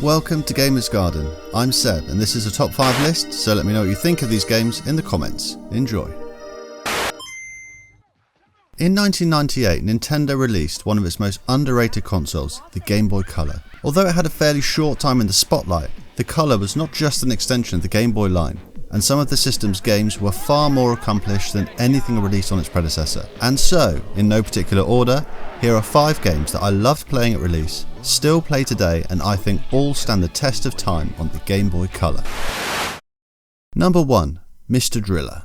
Welcome to Gamers Garden. I'm Seb and this is a top 5 list, so let me know what you think of these games in the comments. Enjoy. In 1998, Nintendo released one of its most underrated consoles, the Game Boy Color. Although it had a fairly short time in the spotlight, the Color was not just an extension of the Game Boy line, and some of the system's games were far more accomplished than anything released on its predecessor. And so, in no particular order, here are 5 games that I loved playing at release, still play today, and I think all stand the test of time on the Game Boy Color. Number 1. Mr. Driller.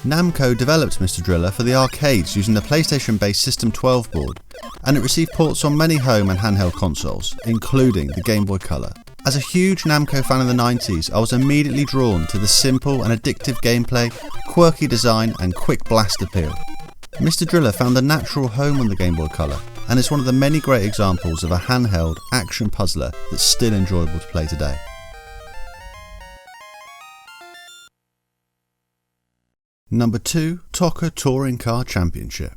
Namco developed Mr. Driller for the arcades using the PlayStation-based System 12 board, and it received ports on many home and handheld consoles, including the Game Boy Color. As a huge Namco fan in the 90s, I was immediately drawn to the simple and addictive gameplay, quirky design and quick blast appeal. Mr. Driller found a natural home on the Game Boy Color, and is one of the many great examples of a handheld action puzzler that's still enjoyable to play today. Number 2. TOCA Touring Car Championship.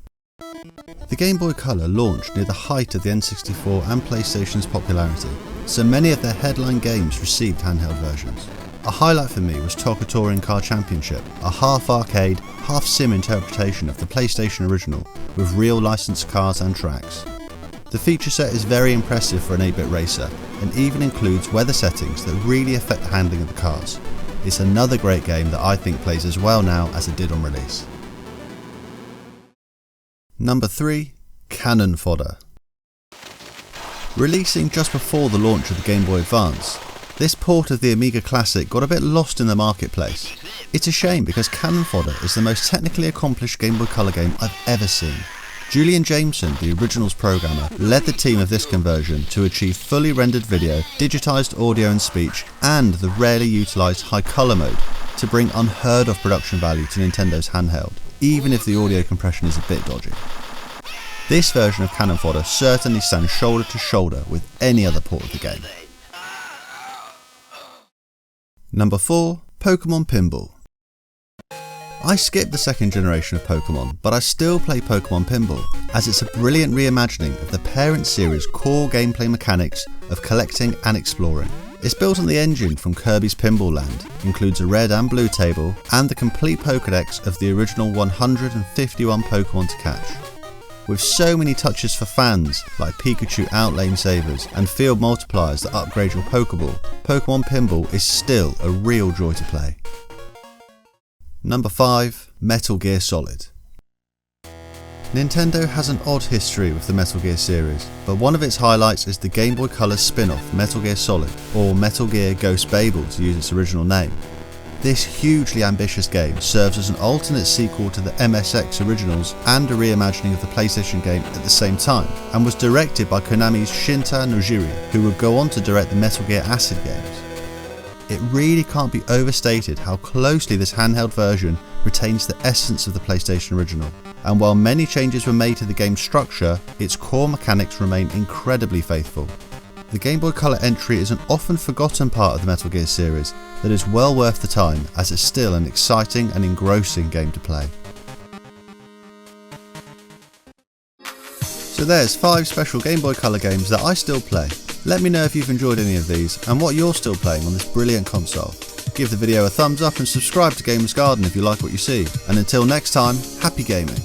The Game Boy Color launched near the height of the N64 and PlayStation's popularity, so many of their headline games received handheld versions. A highlight for me was TOCA Touring Car Championship, a half arcade, half sim interpretation of the PlayStation original with real licensed cars and tracks. The feature set is very impressive for an 8-bit racer and even includes weather settings that really affect the handling of the cars. It's another great game that I think plays as well now as it did on release. Number 3. Cannon Fodder. Releasing just before the launch of the Game Boy Advance, this port of the Amiga Classic got a bit lost in the marketplace. It's a shame because Cannon Fodder is the most technically accomplished Game Boy Color game I've ever seen. Julian Jameson, the original's programmer, led the team of this conversion to achieve fully rendered video, digitised audio and speech, and the rarely utilised high colour mode to bring unheard of production value to Nintendo's handheld, even if the audio compression is a bit dodgy. This version of Cannon Fodder certainly stands shoulder to shoulder with any other port of the game. Number 4. Pokemon Pinball. I skipped the second generation of Pokemon, but I still play Pokemon Pinball, as it's a brilliant reimagining of the parent series' core gameplay mechanics of collecting and exploring. It's built on the engine from Kirby's Pinball Land, includes a red and blue table, and the complete Pokédex of the original 151 Pokemon to catch. With so many touches for fans, like Pikachu outlane savers and field multipliers that upgrade your Pokeball, Pokemon Pinball is still a real joy to play. Number 5. Metal Gear Solid. Nintendo has an odd history with the Metal Gear series, but one of its highlights is the Game Boy Color spin-off Metal Gear Solid, or Metal Gear Ghost Babel to use its original name. This hugely ambitious game serves as an alternate sequel to the MSX originals and a reimagining of the PlayStation game at the same time, and was directed by Konami's Shinta Nojiri, who would go on to direct the Metal Gear Acid games. It really can't be overstated how closely this handheld version retains the essence of the PlayStation original, and while many changes were made to the game's structure, its core mechanics remain incredibly faithful. The Game Boy Color entry is an often forgotten part of the Metal Gear series that is well worth the time, as it's still an exciting and engrossing game to play. So there's 5 special Game Boy Color games that I still play. Let me know if you've enjoyed any of these and what you're still playing on this brilliant console. Give the video a thumbs up and subscribe to Gamers Garden if you like what you see. And until next time, happy gaming.